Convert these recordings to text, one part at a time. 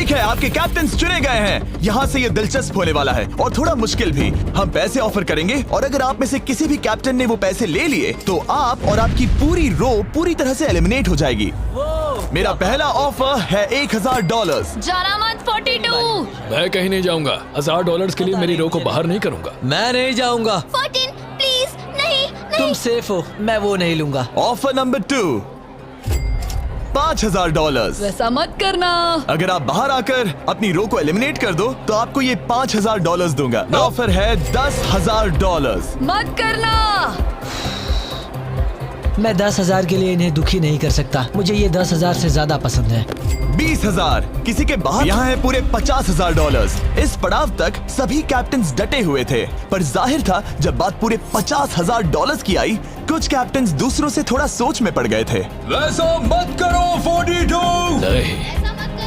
ठीक है, आपके कैप्टन चुने गए हैं। यहाँ से ये दिलचस्प होने वाला है और थोड़ा मुश्किल भी। हम पैसे ऑफर करेंगे और अगर आप में से किसी भी कैप्टन ने वो पैसे ले लिए तो आप और आपकी पूरी रो पूरी तरह से एलिमिनेट हो जाएगी। मेरा पहला ऑफर है $1000। जाना मत 42। मैं कहीं नहीं जाऊंगा। $1000 के लिए मेरी रो को बाहर नहीं करूंगा। मैं नहीं जाऊंगा। 14 प्लीज नहीं तुम सेफ हो, मैं वो नहीं लूंगा। Offer number 2, $5000। वैसा मत करना। अगर आप बाहर आकर अपनी रो को एलिमिनेट कर दो तो आपको ये $5000 दूंगा। ऑफर है $10,000। मत करना। मैं 10,000 के लिए इन्हें दुखी नहीं कर सकता। मुझे ये 10,000 से ज्यादा पसंद है। 20,000। किसी के बाहर यहाँ है पूरे $50,000। इस पड़ाव तक सभी कैप्टन्स डटे हुए थे, पर जाहिर था जब बात पूरे $50,000 की आई, कुछ कैप्टन्स दूसरों से थोड़ा सोच में पड़ गए थे। वैसा मत करो 42। नहीं।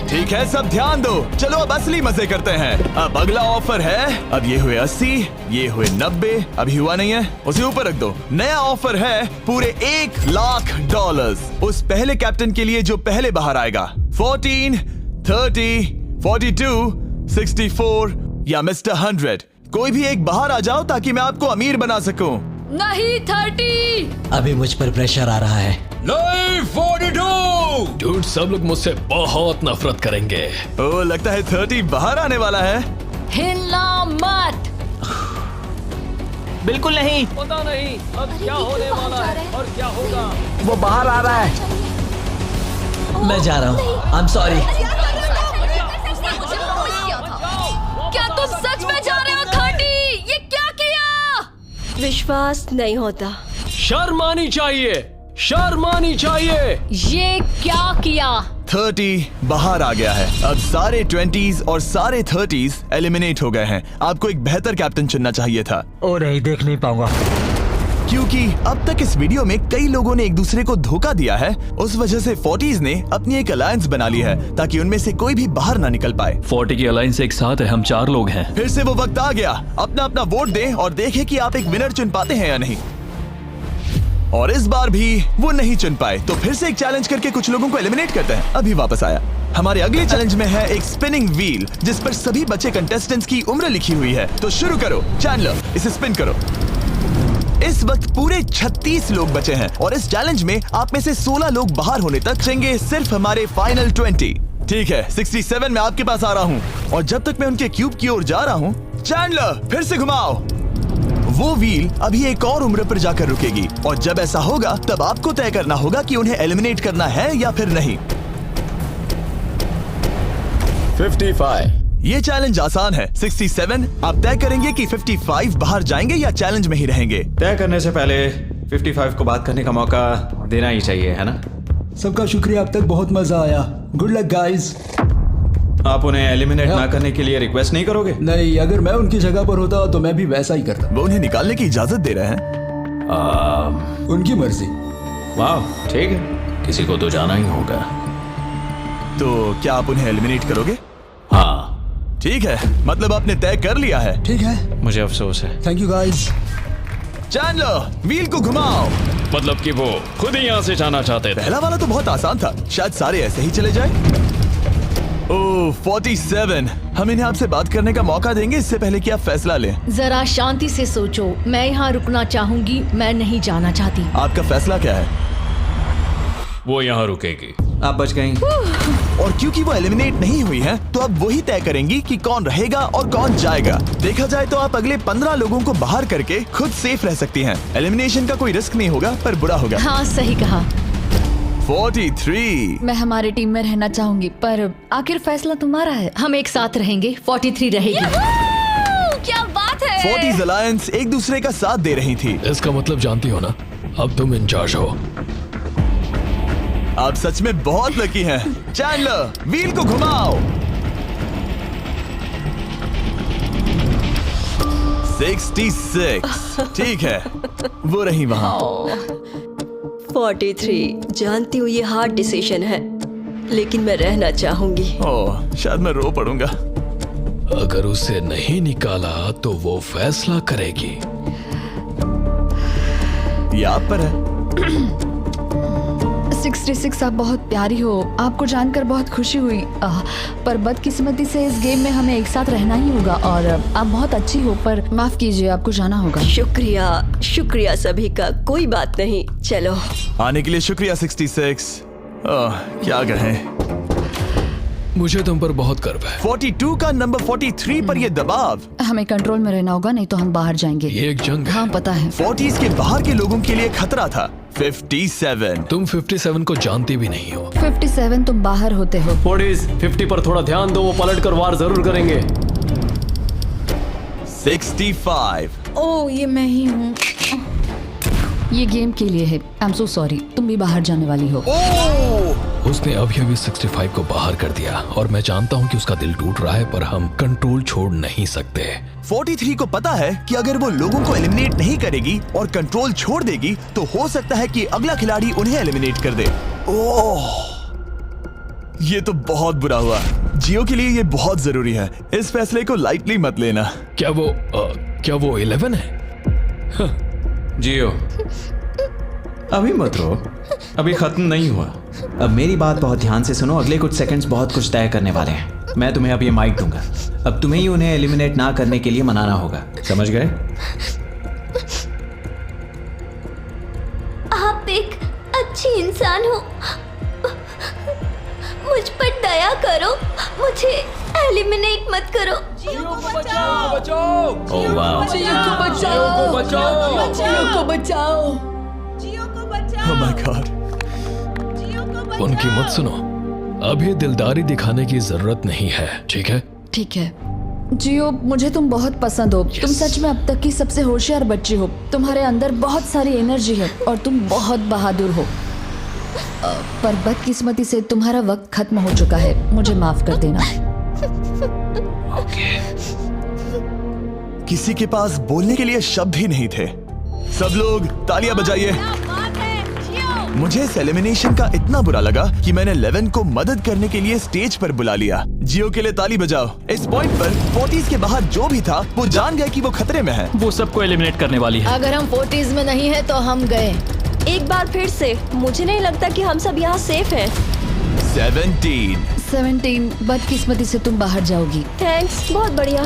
ठीक है, सब ध्यान दो। चलो अब असली मजे करते हैं। अब अगला ऑफर है, अब ये हुए 80, ये हुए 90, अभी हुआ नहीं है, उसे ऊपर रख दो। नया ऑफर है पूरे $1,00,000 उस पहले कैप्टन के लिए जो पहले बाहर आएगा। 14, 30, 42, 64 या मिस्टर 100। कोई भी एक बाहर आ जाओ ताकि मैं आपको अमीर बना सकूं। नहीं 30। अभी मुझ पर प्रेशर आ रहा है। नहीं 42। डूड, सब लोग मुझसे बहुत नफरत करेंगे। ओ, लगता है 30 बाहर आने वाला है। हिलना मत। बिल्कुल नहीं। पता नहीं अब क्या होने वाला है और क्या होगा। वो बाहर आ रहा है। मैं जा रहा हूँ। I am sorry. क्या तुम सच में जा रहे हो 30? ये क्या किया? विश्वास नहीं होता। शर्म आनी चाहिए, शर्म आनी चाहिए। ये क्या किया? 30 बाहर आ गया है। अब सारे 20s और सारे 30s एलिमिनेट हो गए हैं। आपको एक बेहतर कैप्टन चुनना चाहिए था। ओ नहीं, देख नहीं पाऊंगा क्योंकि अब तक इस वीडियो में कई लोगों ने एक दूसरे को धोखा दिया है। उस वजह से 40s ने अपनी एक अलायंस बना ली है ताकि उनमें से कोई भी बाहर ना निकल पाए। 40 की अलायंस एक साथ है, हम 4 लोग हैं। फिर से वो वक्त आ गया। अपना अपना वोट दें और देखें कि आप एक विनर चुन पाते हैं या नहीं। और इस बार भी वो नहीं चुन पाए, तो फिर से एक चैलेंज करके कुछ लोगों को एलिमिनेट करते हैं। अभी वापस आया। हमारे अगले चैलेंज में है एक स्पिनिंग व्हील जिस पर सभी बचे कंटेस्टेंट्स की उम्र लिखी हुई है। तो शुरू करो चैंडलर, इसे स्पिन करो। इस वक्त पूरे 36 लोग बचे हैं और इस चैलेंज में आप में से 16 लोग बाहर होने तक बचेंगे सिर्फ हमारे फाइनल 20। ठीक है, 67 में आपके पास आ रहा हूँ और जब तक मैं उनके क्यूब की ओर जा रहा हूँ, चैंडलर फिर से घुमाओ। वो व्हील अभी एक और उम्र पर जाकर रुकेगी और जब ऐसा होगा तब आपको तय करना होगा कि उन्हें एलिमिनेट करना है या फिर नहीं। 55। ये चैलेंज आसान है। 67 आप तय करेंगे कि 55 बाहर जाएंगे या चैलेंज में ही रहेंगे। तय करने से पहले 55 को बात करने का मौका देना ही चाहिए, है ना? सबका शुक्रिया, अब तक बहुत मजा आया। Good luck guys. आप उन्हें एलिमिनेट ना करने के लिए रिक्वेस्ट नहीं करोगे? नहीं, अगर मैं उनकी जगह पर होता तो मैं भी वैसा ही करता। वो उन्हें निकालने की इजाजत दे रहे हैं। उनकी मर्जी। वाह, ठीक है। किसी को तो जाना ही होगा। तो क्या आप उन्हें एलिमिनेट करोगे? हाँ। ठीक है, मतलब आपने तय कर लिया है। ठीक है, मुझे अफसोस है। Thank you guys. Chandler wheel को घुमाओ। मतलब कि वो खुद ही यहाँ से जाना चाहते थे। पहला वाला तो बहुत आसान था, शायद सारे ऐसे ही चले जाए। ओह 47, हम इन्हें आपसे बात करने का मौका देंगे इससे पहले कि आप फैसला लें। जरा शांति से सोचो। मैं यहाँ रुकना चाहूंगी, मैं नहीं जाना चाहती। आपका फैसला क्या है? वो यहाँ रुकेगी। आप बच गई। और क्योंकि वो एलिमिनेट नहीं हुई है तो अब वही तय करेंगी कि कौन रहेगा और कौन जाएगा। देखा जाए तो आप अगले 15 लोगों को बाहर करके खुद सेफ रह सकती हैं। एलिमिनेशन का कोई रिस्क नहीं होगा, पर बुरा होगा। हाँ सही कहा। 43। मैं हमारे टीम में रहना चाहूंगी, पर आखिर फैसला तुम्हारा है। हम एक साथ रहेंगे। 43 रहेगी। क्या बात है। 40s अलायंस एक दूसरे का साथ दे रही थी। इसका मतलब जानती हो ना, अब तुम इंचार्ज हो। आप सच में बहुत लकी हैं। चैंडलर व्हील को घुमाओ। 66। ठीक है, वो रही वहाँ। 43। जानती हूँ ये हार्ड डिसीजन है, लेकिन मैं रहना चाहूंगी। ओह, शायद मैं रो पड़ूंगा। अगर उसे नहीं निकाला तो वो फैसला करेगी। ये आप पर है। 66 आप बहुत प्यारी हो, आपको जानकर बहुत खुशी हुई। पर बदकिस्मती से इस गेम में हमें एक साथ रहना ही होगा। और आप बहुत अच्छी हो, पर माफ कीजिए, आपको जाना होगा। शुक्रिया, शुक्रिया सभी का, कोई बात नहीं, चलो। आने के लिए शुक्रिया 66। क्या कहें। मुझे तुम पर बहुत गर्व है। 42 का नंबर 43 पर ये दबाव। हमें कंट्रोल में रहना होगा, नहीं तो हम बाहर जाएंगे। ये एक जंग है। हाँ पता है। 40s के बाहर के लोगों के लिए खतरा था। 57। तुम 57 को जानते भी नहीं हो। 57 तुम बाहर होते हो। 40s 50 पर थोड़ा ध्यान दो, वो पलट कर वार जरूर करेंगे। 65। ओह ये मैं ही हूँ। ये गेम के लिए है। आई एम सो सॉरी, तुम भी बाहर जाने वाली हो। उसने अभी 65 को बाहर कर दिया और मैं जानता हूँ कि उसका दिल टूट रहा है, पर हम कंट्रोल छोड़ नहीं सकते। 43 को पता है कि अगर वो लोगों को एलिमिनेट नहीं करेगी और कंट्रोल छोड़ देगी तो हो सकता है कि अगला खिलाड़ी उन्हें एलिमिनेट कर दे। ओह, ये तो बहुत बुरा हुआ। जियो के लिए ये बहुत जरूरी है। इस फैसले को लाइटली मत लेना। क्या वो 11 है? जियो, अभी मत रो, अभी खत्म नहीं हुआ। अब मेरी बात बहुत ध्यान से सुनो, अगले कुछ सेकंड्स बहुत कुछ तय करने वाले हैं। मैं तुम्हें अब ये माइक दूंगा। अब तुम्हें ही उन्हें एलिमिनेट ना करने के लिए मनाना होगा, समझ गए? आप एक अच्छी इंसान हो, मुझ पर दया करो, मुझे एलिमिनेट मत करो। जियो को बचाओ। ओह वाह। जियो को बचाओ, जियो को बचाओ। Oh my God। उनकी मत सुनो, अभी दिलदारी दिखाने की जरूरत नहीं है, ठीक है? ठीक है। जियो, मुझे तुम बहुत पसंद हो। तुम सच में अब तक की सबसे होशियार बच्ची हो। तुम्हारे अंदर बहुत सारी एनर्जी है और तुम बहुत बहादुर हो। पर बदकिस्मती से तुम्हारा वक्त खत्म हो चुका है। मुझे माफ कर देना। किसी के पास बोलने के लिए शब्द ही नहीं थे। सब लोग तालियां बजाइए। मुझे इस एलिमिनेशन का इतना बुरा लगा कि मैंने 11 को मदद करने के लिए स्टेज पर बुला लिया। जियो के लिए ताली बजाओ। इस पॉइंट पर 40s के बाहर जो भी था वो जान गए कि वो खतरे में है। वो सबको एलिमिनेट करने वाली है। अगर हम 40s में नहीं है तो हम गए। एक बार फिर से, मुझे नहीं लगता कि हम सब यहाँ सेफ हैं। 17। बदकिस्मती से तुम बाहर जाओगी। थैंक्स, बहुत बढ़िया।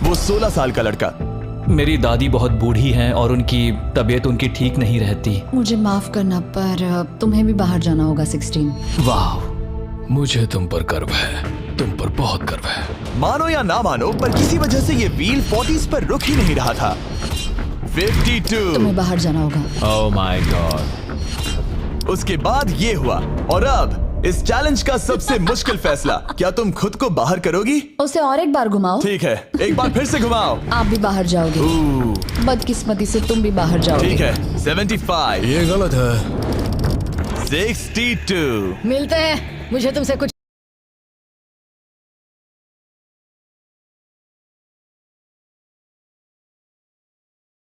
वो 16 साल का लड़का। मेरी दादी बहुत बूढ़ी हैं और उनकी तबीयत उनकी ठीक नहीं रहती। मुझे माफ करना, पर तुम्हें भी बाहर जाना होगा 16। वाह, मुझे तुम पर गर्व है, तुम पर बहुत गर्व है। मानो या ना मानो, पर किसी वजह से ये व्हील 40s पर रुक ही नहीं रहा था। 52। तुम्हें बाहर जाना होगा। Oh my God. उसके बाद ये हुआ और अब इस चैलेंज का सबसे मुश्किल फैसला। क्या तुम खुद को बाहर करोगी? उसे और एक बार घुमाओ। ठीक है, एक बार फिर से घुमाओ। आप भी बाहर जाओगे। बदकिस्मती से तुम भी बाहर जाओगे। ठीक है। 75। ये गलत है। 62। मिलते हैं, मुझे तुमसे कुछ